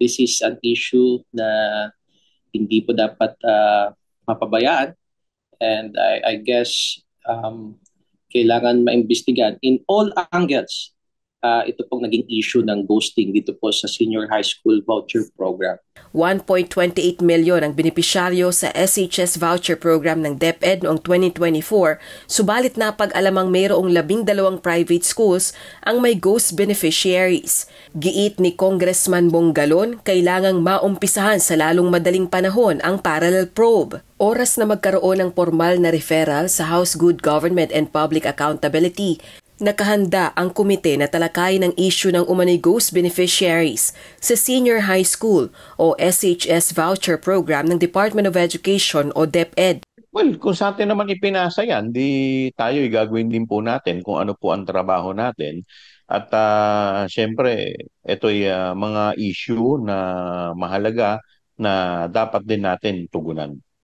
This is an issue na hindi po dapat mapabayaan, and I guess kailangan maimbestigahan in all angles. Ito pong naging issue ng ghosting dito po sa senior high school voucher program. 1.28 milyon ang benepisyaryo sa SHS voucher program ng DepEd noong 2024, subalit napag-alamang mayroong 12 private schools ang may ghost beneficiaries. Giit ni Congressman Bonggalon, kailangang maumpisahan sa lalong madaling panahon ang parallel probe. Oras na magkaroon ng formal na referral sa House Good Government and Public Accountability. Nakahanda ang komite na talakayin ang issue ng umano'y ghost beneficiaries sa Senior High School o SHS Voucher Program ng Department of Education o DepEd. Well, kung sa atin naman ipinasa yan, di tayo gagawin din po natin kung ano po ang trabaho natin. At syempre, ito'y mga issue na mahalaga na dapat din natin tugunan.